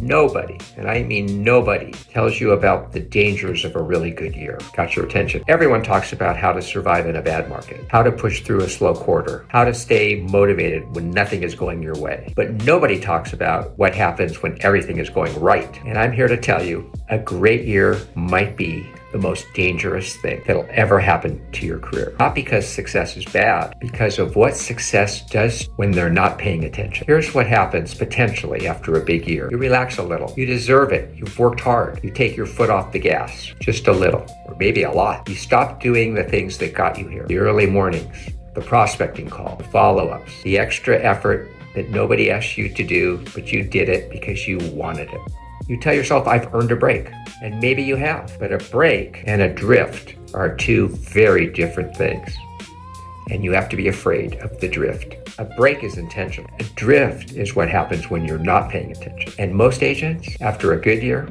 nobody, and I mean nobody, tells you about the dangers of a really good year. Got your attention. Everyone talks about how to survive in a bad market, how to push through a slow quarter, how to stay motivated when nothing is going your way. But nobody talks about what happens when everything is going right. And I'm here to tell you, a great year might be the most dangerous thing that'll ever happen to your career. Not because success is bad, because of what success does when they're not paying attention. Here's what happens potentially after a big year. You relax a little. You deserve it. You've worked hard. You take your foot off the gas, just a little, or maybe a lot. You stop doing the things that got you here. The early mornings, the prospecting call, the follow-ups, the extra effort that nobody asked you to do, but you did it because you wanted it. You tell yourself, I've earned a break. And maybe you have. But a break and a drift are two very different things. And you have to be afraid of the drift. A break is intentional. A drift is what happens when you're not paying attention. And most agents, after a good year,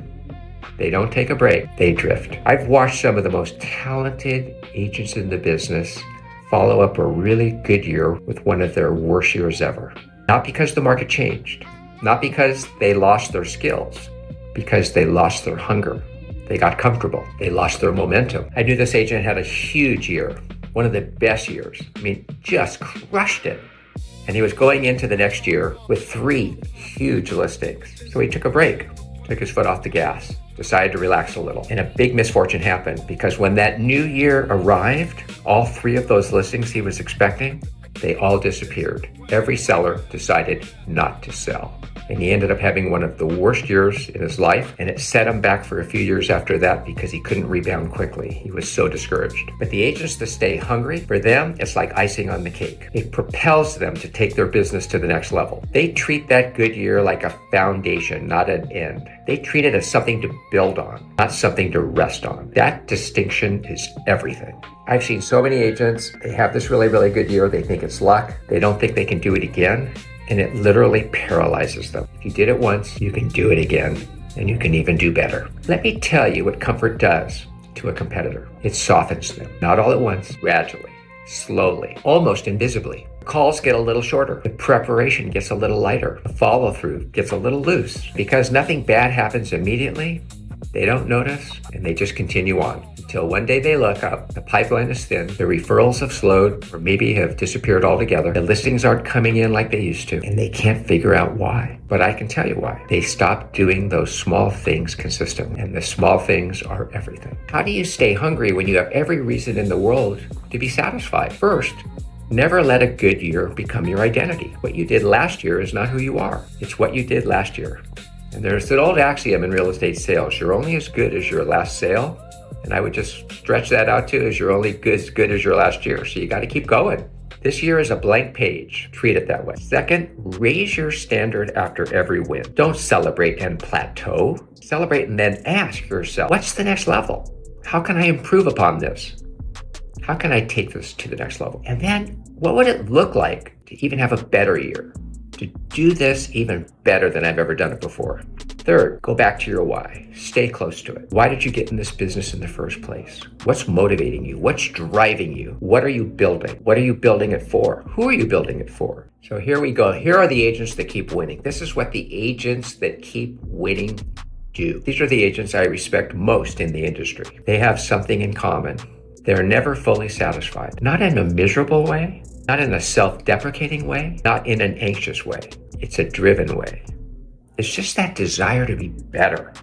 they don't take a break, they drift. I've watched some of the most talented agents in the business follow up a really good year with one of their worst years ever. Not because the market changed, not because they lost their skills, because they lost their hunger. They got comfortable. They lost their momentum. I knew this agent had a huge year, one of the best years. I mean, just crushed it. And he was going into the next year with 3 huge listings. So he took a break, took his foot off the gas, decided to relax a little. And a big misfortune happened because when that new year arrived, all 3 of those listings he was expecting, they all disappeared. Every seller decided not to sell. And he ended up having one of the worst years in his life, and it set him back for a few years after that because he couldn't rebound quickly. He was so discouraged. But the agents that stay hungry, for them, it's like icing on the cake. It propels them to take their business to the next level. They treat that good year like a foundation, not an end. They treat it as something to build on, not something to rest on. That distinction is everything. I've seen so many agents, they have this really, really good year. They think it's luck. They don't think they can do it again. And it literally paralyzes them. If you did it once, you can do it again, and you can even do better. Let me tell you what comfort does to a competitor. It softens them, not all at once, gradually, slowly, almost invisibly. Calls get a little shorter. The preparation gets a little lighter. The follow-through gets a little loose. Because nothing bad happens immediately, they don't notice, and they just continue on. Until one day they look up, the pipeline is thin, the referrals have slowed or maybe have disappeared altogether, the listings aren't coming in like they used to, and they can't figure out why. But I can tell you why. They stopped doing those small things consistently, and the small things are everything. How do you stay hungry when you have every reason in the world to be satisfied? First, never let a good year become your identity. What you did last year is not who you are. It's what you did last year. And there's an old axiom in real estate sales, you're only as good as your last sale. And I would just stretch that out too, as you're only as good as your last year. So you got to keep going. This year is a blank page. Treat it that way. Second, raise your standard after every win. Don't celebrate and plateau. Celebrate and then ask yourself, what's the next level? How can I improve upon this? How can I take this to the next level? And then what would it look like to even have a better year? To do this even better than I've ever done it before. Third, go back to your why. Stay close to it. Why did you get in this business in the first place? What's motivating you? What's driving you? What are you building? What are you building it for? Who are you building it for? So here we go. Here are the agents that keep winning. This is what the agents that keep winning do. These are the agents I respect most in the industry. They have something in common. They're never fully satisfied. Not in a miserable way, not in a self-deprecating way, not in an anxious way. It's a driven way. It's just that desire to be better,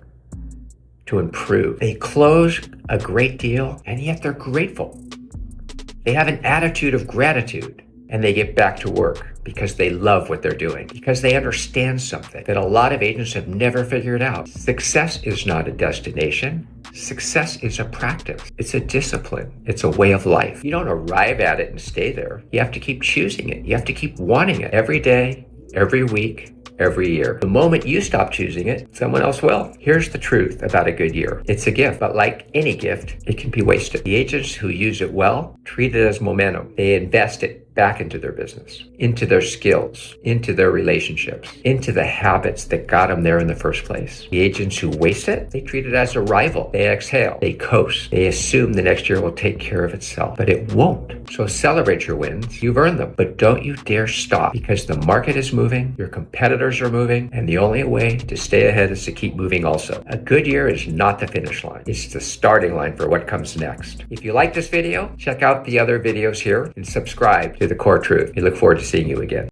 to improve. They close a great deal, and yet they're grateful. They have an attitude of gratitude, and they get back to work because they love what they're doing, because they understand something that a lot of agents have never figured out. Success is not a destination. Success is a practice. It's a discipline. It's a way of life. You don't arrive at it and stay there. You have to keep choosing it. You have to keep wanting it every day, every week, every year. The moment you stop choosing it, someone else will. Here's the truth about a good year. It's a gift, but like any gift, it can be wasted. The agents who use it well treat it as momentum. They invest it back into their business, into their skills, into their relationships, into the habits that got them there in the first place. The agents who waste it, they treat it as a rival. They exhale, they coast, they assume the next year will take care of itself, but it won't. So celebrate your wins. You've earned them, but don't you dare stop, because the market is moving, your competitors are moving, and the only way to stay ahead is to keep moving also. A good year is not the finish line. It's the starting line for what comes next. If you like this video, check out the other videos here and subscribe to The Core Truth. We look forward to seeing you again.